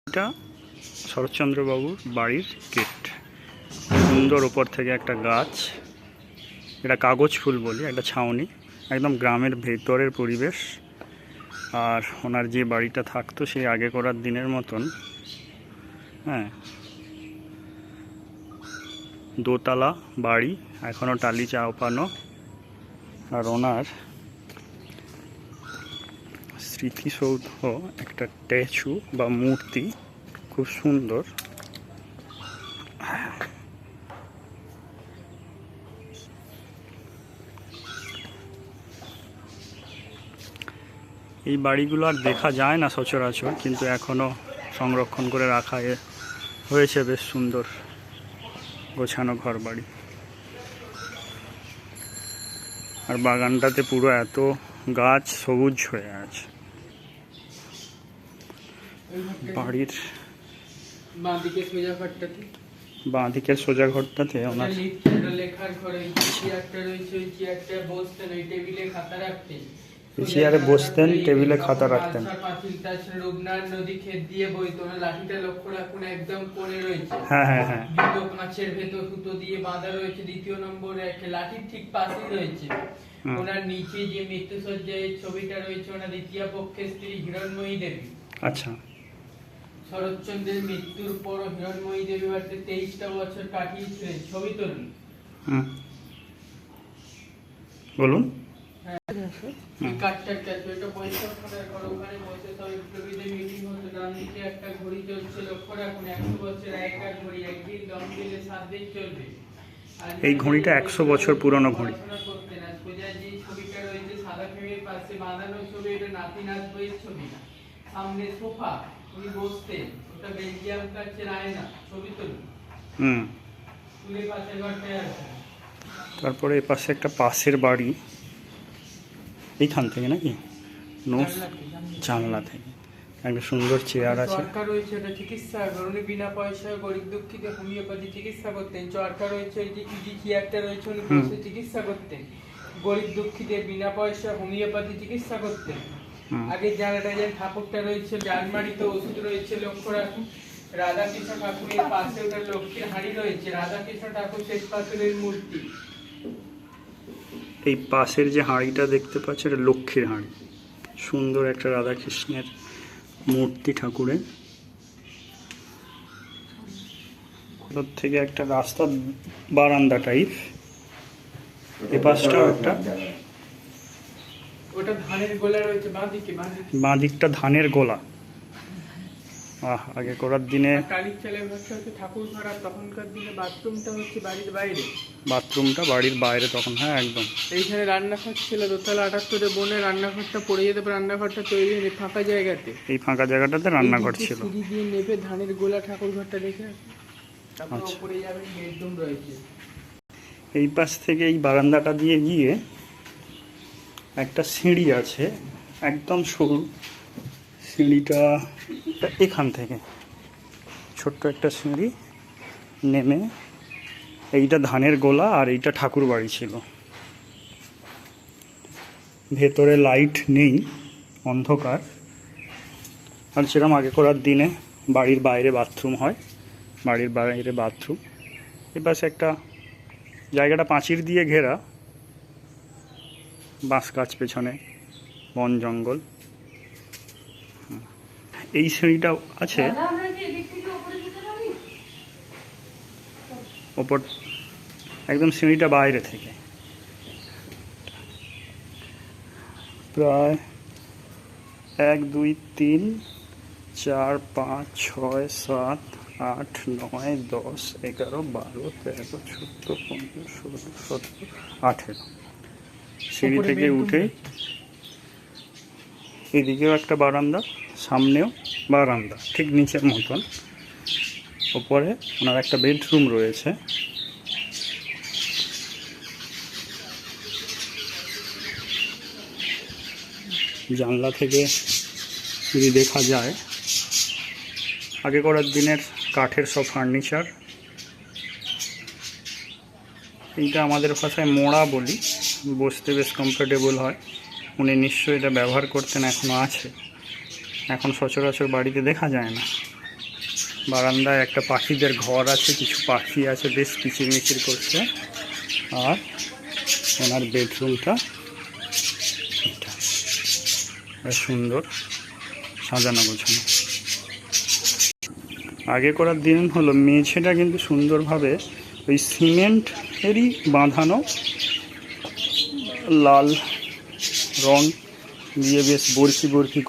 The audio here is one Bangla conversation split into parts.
এটা শরৎচন্দ্রবাবুর বাড়ির গেট। সুন্দর ওপর থেকে একটা গাছ, এটা কাগজ ফুল বলি, একটা ছাউনি, একদম গ্রামের ভেতরের পরিবেশ। আর ওনার যে বাড়িটা থাকতো সেই আগে করার দিনের মতন, হ্যাঁ, দোতলা বাড়ি, এখনও টালি চাপানো। আর ওনার স্মৃতিসৌধ, একটা স্ট্যাচু বা মূর্তি, খুব সুন্দর। এই বাড়িগুলো আর দেখা যায় না সচরাচর, কিন্তু এখনও সংরক্ষণ করে রাখা হয়েছে, বেশ সুন্দর গোছানো ঘর বাড়ি। আর বাগানটাতে পুরো এত গাছ সবুজ হয়ে আছে। বাড়ির বাঁদিকের সোজা ঘরটাতে ওনার চেয়ারে বসতেন, টেবিলে খাতা রাখতেন। হ্যাঁ হ্যাঁ হ্যাঁ, কাঁচের ভেতর সুতো দিয়ে বাঁধা রয়েছে। দ্বিতীয় নম্বর একটা লাঠির ঠিক পাশেই রয়েছে ওনার নিচে যে মৃত্যুসজ্জায় ছবিটা রয়েছে ওনার দ্বিতীয় পক্ষের স্ত্রী হিরণময়ী দেবী। আচ্ছা। শরৎচন্দ্রের মৃত্যুর পর হিরণময়ী দেবী বাড়িতে 23টা বছর কাটিয়েছিলেন। ছবি তুলুন। বলুন। একটা ঘড়ি চলছে, লক্ষ্য রাখুন। 100 বছর আগেকার ঘড়ি, একদিন দম দিলে 7 দিন চলবে। এই ঘড়িটা 100 বছর পুরনো ঘড়ি। সোজা যে ছবিটা রয়েছে সাদা ফ্রেমের পাশে বাঁধানো ছবি, এটা নাতি-নাত বইয়ের ছবি না। সামনে সোফা, উনি বসতেন, ওটা বেলজিয়াম কাচের আয়না। ছবি তুলুন। তুলে পাশের ঘরটায় আছে। তারপরে এ পাশে একটা পাশের বাড়ি, এইখান থেকে নাকি জানলা থেকে একটা সুন্দর চেয়ার আছে। চরকা রয়েছে, এটা চিকিৎসা উনি বিনা পয়সায় গরিব দুঃখীদের হোমিওপ্যাথি চিকিৎসা করতেন। চরকা রয়েছে, এই যে ইজি চেয়ারটা রয়েছে, উনি বসে চিকিৎসা করতেন। গরিব দুঃখীদের বিনা পয়সা হোমিওপ্যাথি চিকিৎসা করতেন। আগে জায়গাটা যে ঠাকুরটা রয়েছে, আলমারিতে ওষুধ রয়েছে, লক্ষ্য রাখুন। রাধাকৃষ্ণ ঠাকুরের পাশে ওটা লক্ষ্মীর হাঁড়ি রয়েছে। রাধাকৃষ্ণ ঠাকুর শ্বেত পাথরের মূর্তি। এই পাশের যে হাঁড়িটা দেখতে পাচ্ছ, এটা লক্ষ্মীর হাঁড়ি। সুন্দর একটা রাধাকৃষ্ণের মূর্তি ঠাকুরের। ওর থেকে একটা রাস্তা, বারান্দা টাইপ। এই পাশটাও একটা, ওটা ধানের গোলা রয়েছে বাঁদিকে। বাঁ দিকটা ধানের গোলা। আগে করার দিনে কালীর চালের ঘরটা হচ্ছে ঠাকুর ঘর, আর তখনকার দিনে বাথরুমটা হচ্ছে বাড়ির বাইরে। বাথরুমটা বাড়ির বাইরে তখন, হ্যাঁ একদম। এইখানে রান্নাঘর ছিল, দোতলা 78-এ বনের রান্নাঘরটা পড়ে যেতে পারে। রান্নাঘরটা তৈরি হয়নি, ফাঁকা জায়গাতে। এই ফাঁকা জায়গাটাতে রান্নাঘর ছিল। সিঁড়ি দিয়ে নেবে ধানের গোলা ঠাকুর ঘরটা দেখে তারপর উপরে যাবেন, বেডরুম রয়েছে। এই পাশ থেকে এই বারান্দাটা দিয়ে গিয়ে একটা সিঁড়ি আছে, একদম সরু সিঁড়িটা। এখান থেকে ছোট্ট একটা সিঁড়ি নেমে, এইটা ধানের গোলা আর এইটা ঠাকুর বাড়ি ছিল। ভেতরে লাইট নেই, অন্ধকার। আর সেরকম আগে করার দিনে বাড়ির বাইরে বাথরুম হয়, বাড়ির বাইরে বাথরুম। এ পাশে একটা জায়গাটা পাঁচির দিয়ে ঘেরা, বাঁশ গাছ পেছনে, বন জঙ্গল। এই সিঁড়িটাও আছে ওপর, একদম সিঁড়িটা বাইরে থেকে প্রায় 1 2 3 4 5 6 7 8 9 10 11 12 13 14 15 16 17 18। সিঁড়ি থেকে উঠে এদিকেও একটা বারান্দা, সামনেও বারান্দা, ঠিক নিচের মতন। ওপরে ওনার একটা বেডরুম রয়েছে। জানলা থেকে যদি দেখা যায়, আগে করার দিনের কাঠের সব ফার্নিচার। এইটা আমাদের ভাষায় মোড়া বলি, বসতে বেশ কমফোর্টেবল হয়। উনি নিশ্চয়ই এটা ব্যবহার করতেন, এখনও আছে। এখন সচরাচর বাড়িতে দেখা যায় না। বারান্দায় একটা পাখিদের ঘর আছে, কিছু পাখি আছে, বেশ কিচিরমিচির করছে। আর ওনার বেডরুমটা এটা বেশ সুন্দর সাজানো গোছানো। আগে করার দিন হলো মেঝেটা কিন্তু সুন্দরভাবে ওই সিমেন্টেরই বাঁধানো, লাল রং দিয়ে বেশ বরফি বরফি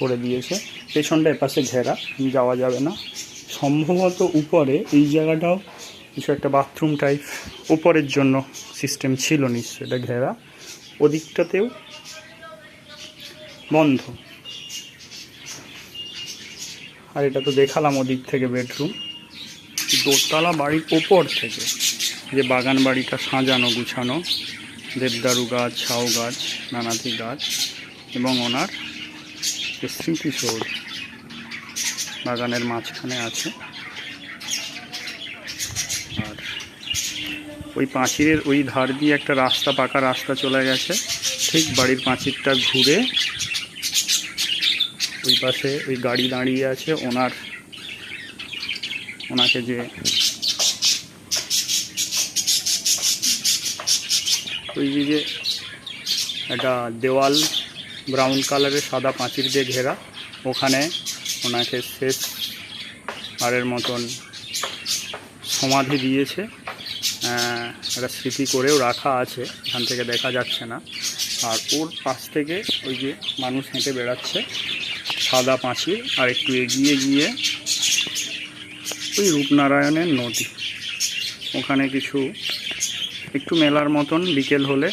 করে দিয়েছে। পেছনটা এপাশে ঘেরা, যাওয়া যাবে না। সম্ভবত উপরে এই জায়গাটাও কিছু একটা বাথরুম টাইপ উপরের জন্য সিস্টেম ছিল নিশ্চয়, এটা ঘেরা। ওদিকটাতেও বন্ধ। আর এটা তো দেখালাম ওদিক থেকে বেডরুম। দোতলা বাড়ির ওপর থেকে যে বাগান বাড়িটা সাজানো গুছানো, দেবদারু গাছ, ঝাউ গাছ, নানাধি গাছ, এবং ওনার স্মৃতিসৌধ বাগানের মাঝখানে আছে। আর ওই পাঁচিরের ওই ধার দিয়ে একটা রাস্তা, পাকা রাস্তা চলে গেছে। ঠিক বাড়ির পাঁচিরটা ঘুরে ওই পাশে ওই গাড়ি দাঁড়িয়ে আছে, ওনাকে যে ওই যে একটা দেওয়াল ব্রাউন কালারের সাদা পাঁচির দিয়ে ঘেরা, ওখানে ওনাকে শেষ বারের মতন সমাধি দিয়েছে। একটা স্মৃতি করেও রাখা আছে, এখান থেকে দেখা যাচ্ছে না। আর ওর পাশ থেকে ওই যে মানুষ হেঁটে বেড়াচ্ছে, সাদা পাঁচির। আর একটু এগিয়ে গিয়ে ওই রূপনারায়ণের নদী, ওখানে কিছু একটু মেলার মতন বিকেল হলে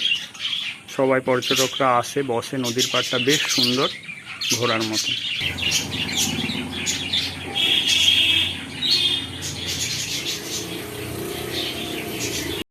সবাই পর্যটকরা আসে, বসে। নদীর পাড়টা বেশ সুন্দর, ঘোরার মতন।